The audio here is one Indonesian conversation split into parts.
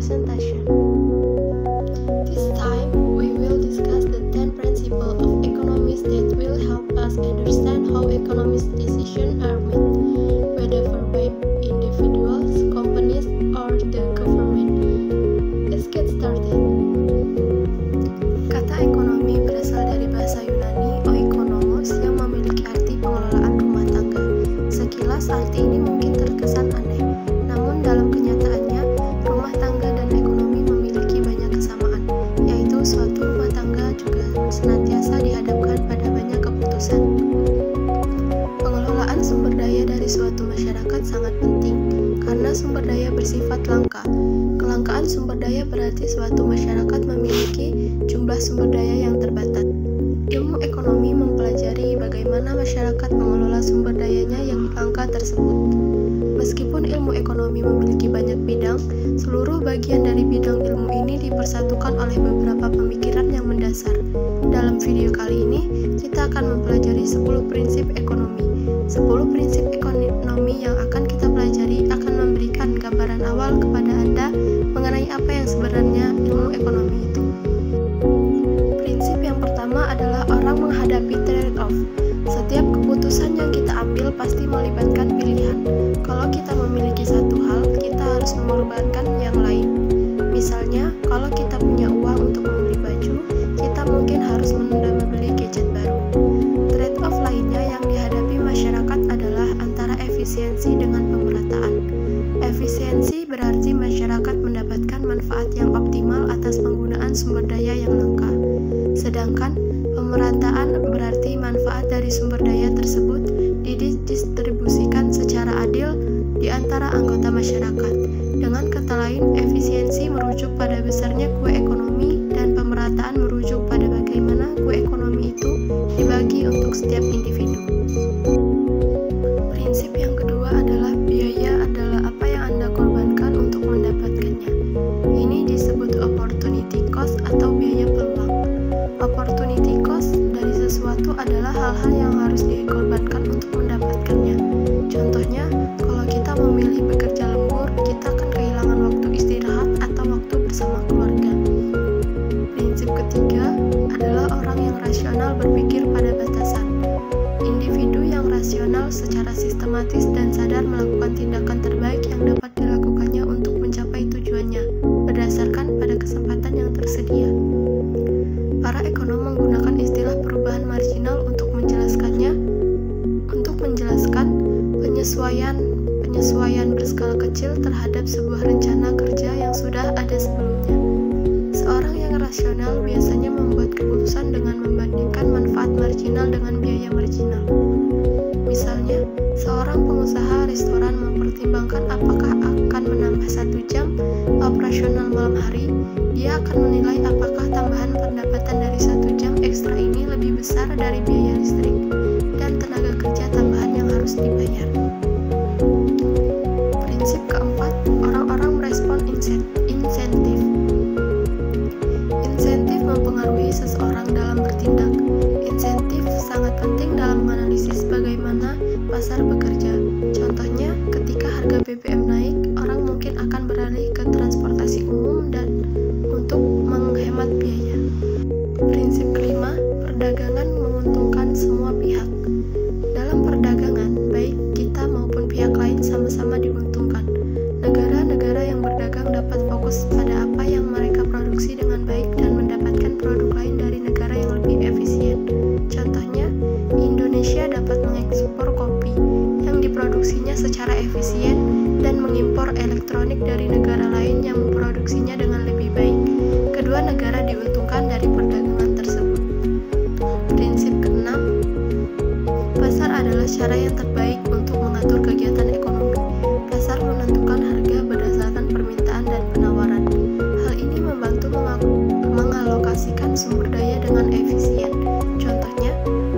presentation. This time, we will discuss the 10 principles of economics that will help us understand how economic decisions are made, whether by individuals, companies, or the government. Let's get started. Kata ekonomi berasal dari bahasa Yunani oikonomos yang memiliki arti pengelolaan rumah tangga. Sekilas arti ini mungkin terkesan aneh, namun dalam kenyataannya, rumah tangga dan ekonomi memiliki banyak kesamaan, yaitu suatu rumah tangga juga senantiasa dihadapkan pada banyak keputusan. Pengelolaan sumber daya dari suatu masyarakat sangat penting, karena sumber daya bersifat langka. Kelangkaan sumber daya berarti suatu masyarakat memiliki jumlah sumber daya yang terbatas. Ilmu ekonomi mempelajari bagaimana masyarakat mengelola sumber dayanya yang langka tersebut. Meskipun ilmu ekonomi memiliki banyak bidang, seluruh bagian dari bidang ilmu ini dipersatukan oleh beberapa pemikiran yang mendasar. Dalam video kali ini, kita akan mempelajari 10 prinsip ekonomi. 10 prinsip ekonomi yang akan kita pelajari akan memberikan gambaran awal kepada Anda mengenai apa yang sebenarnya ilmu ekonomi itu. Prinsip yang pertama adalah orang menghadapi trade-off. Setiap keputusan yang kita ambil pasti melibatkan pilihan. Kalau kita memiliki satu hal, kita harus mengorbankan yang lain. Misalnya, kalau kita punya uang untuk membeli baju, kita mungkin harus menunda membeli gadget baru. Trade-off lainnya yang dihadapi masyarakat adalah antara efisiensi dengan pemerataan. Efisiensi berarti masyarakat mendapatkan manfaat yang optimal atas penggunaan sumber daya yang langka. Sedangkan pemerataan berarti manfaat dari sumber daya tersebut didistribusikan secara adil di antara anggota masyarakat. Dengan kata lain, efisiensi merujuk pada besarnya kue ekonomi dan pemerataan merujuk pada bagaimana kue ekonomi itu dibagi untuk setiap individu. Prinsip yang kedua adalah biaya adalah apa yang Anda korbankan untuk mendapatkannya. Ini disebut opportunity cost atau biaya peluang. Opportunity cost dari sesuatu adalah hal-hal yang harus dikorbankan untuk mendapatkannya. Contohnya, kalau kita memilih bekerja lembur, kita akan kehilangan waktu istirahat atau waktu bersama keluarga. Prinsip ketiga adalah orang yang rasional berpikir pada batasan. Individu yang rasional secara sistematis dan sadar melakukan tindakan terbaik yang dapat dilakukannya untuk mencapai tujuannya, berdasarkan pada kesempatan yang tersedia. Para ekonom menggunakan istilah perubahan marginal untuk menjelaskannya, untuk menjelaskan penyesuaian berskala kecil terhadap sebuah rencana kerja yang sudah ada sebelumnya. Seorang yang rasional biasanya membuat keputusan dengan membandingkan manfaat marginal dengan biaya marginal. Misalnya, seorang pengusaha restoran mempertimbangkan apakah akan menambah 1 jam operasional malam hari. Dia akan menilai apakah tambahan pendapatan dari 1 jam ekstra ini lebih besar dari biaya listrik dan tenaga kerja tambahan yang harus dibayar. Prinsip keempat, orang-orang merespon insentif. Insentif mempengaruhi seseorang dalam bertindak. Insentif sangat penting dalam menganalisis bagaimana pasar bekerja. Contohnya, ketika harga BBM naik, orang mungkin akan beralih ke transportasi umum dan untuk menghemat biaya. Prinsip kelima, perdagangan menguntungkan semua pihak. Dalam perdagangan, baik kita maupun pihak lain sama-sama diuntungkan. Negara-negara yang berdagang dapat fokus pada apa yang mereka produksi dengan baik dan mendapatkan produk lain dari negara yang lebih efisien. Contohnya, Indonesia dapat mengekspor kopi yang diproduksinya secara efisien dan mengimpor elektronik dari negara lain yang memproduksinya dengan lebih baik. Kedua negara diuntungkan dari perdagangan tersebut. Prinsip keenam, pasar adalah cara yang terbaik untuk mengatur kegiatan ekonomi. Pasar menentukan harga berdasarkan permintaan dan penawaran. Hal ini membantu mengalokasikan sumber daya dengan efisien. Contohnya,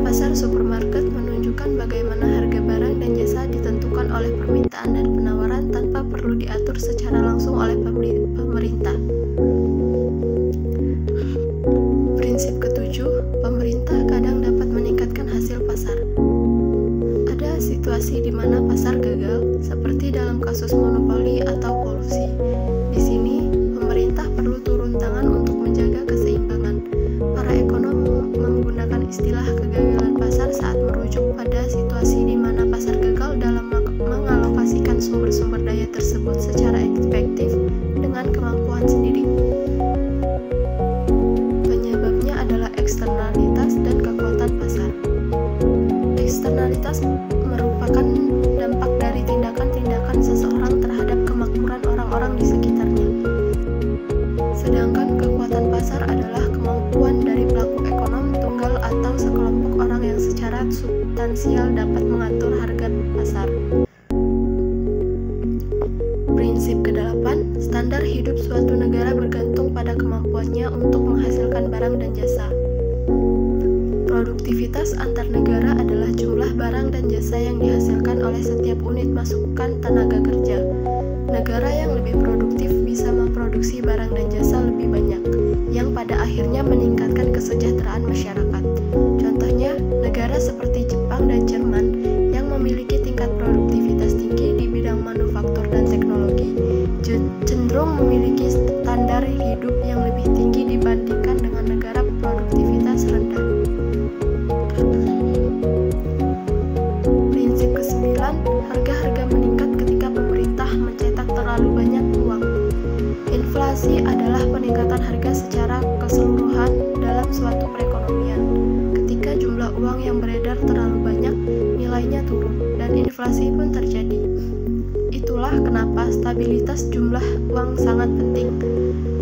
pasar supermarket menunjukkan bagaimana harga barang dan jasa ditentukan oleh permintaan dan penawaran tanpa perlu diatur secara langsung oleh pemerintah. Prinsip ketujuh, pemerintah kadang dapat meningkatkan hasil pasar. Ada situasi di mana pasar gagal, seperti dalam kasus monopoli atau kolusi. Di sini, Sedangkan kekuatan pasar adalah kemampuan dari pelaku ekonomi tunggal atau sekelompok orang yang secara substansial dapat mengatur harga pasar. Prinsip ke-8, standar hidup suatu negara bergantung pada kemampuannya untuk menghasilkan barang dan jasa. Produktivitas antar negara adalah jumlah barang dan jasa yang dihasilkan oleh setiap unit masukan tenaga kerja. Negara yang lebih produktif bisa memproduksi barang dan jasa lebih banyak, yang pada akhirnya meningkatkan kesejahteraan masyarakat. Contohnya, negara seperti Jepang dan Jerman yang memiliki tingkat produktivitas tinggi di bidang manufaktur dan teknologi, cenderung memiliki standar hidup yang lebih tinggi dibandingkan dengan negara produktivitas rendah. Prinsip ke-9, harga-harga meningkat ketika pemerintah mencetak terlalu banyak uang. Inflasi adalah peningkatan harga secara keseluruhan dalam suatu perekonomian. Ketika jumlah uang yang beredar terlalu banyak, nilainya turun, dan inflasi pun terjadi. Itulah kenapa stabilitas jumlah uang sangat penting.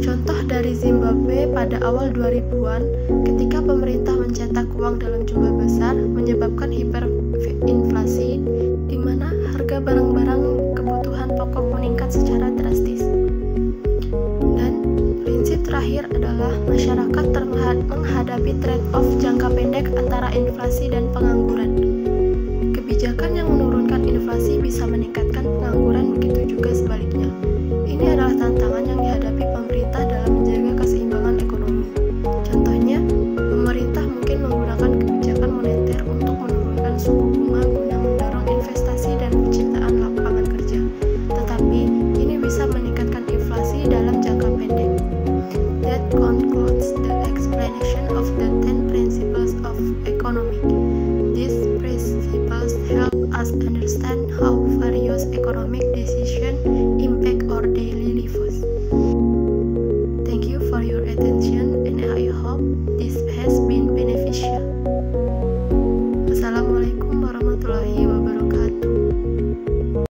Contoh dari Zimbabwe pada awal 2000-an, ketika pemerintah mencetak uang dalam jumlah besar, menyebabkan hiperinflasi, di mana harga barang-barang kebutuhan pokok meningkat secara drastis. Dan prinsip terakhir adalah masyarakat menghadapi trade-off jangka pendek antara inflasi dan pengangguran. Kebijakan yang menurunkan inflasi bisa meningkatkan pengangguran, begitu juga sebaliknya.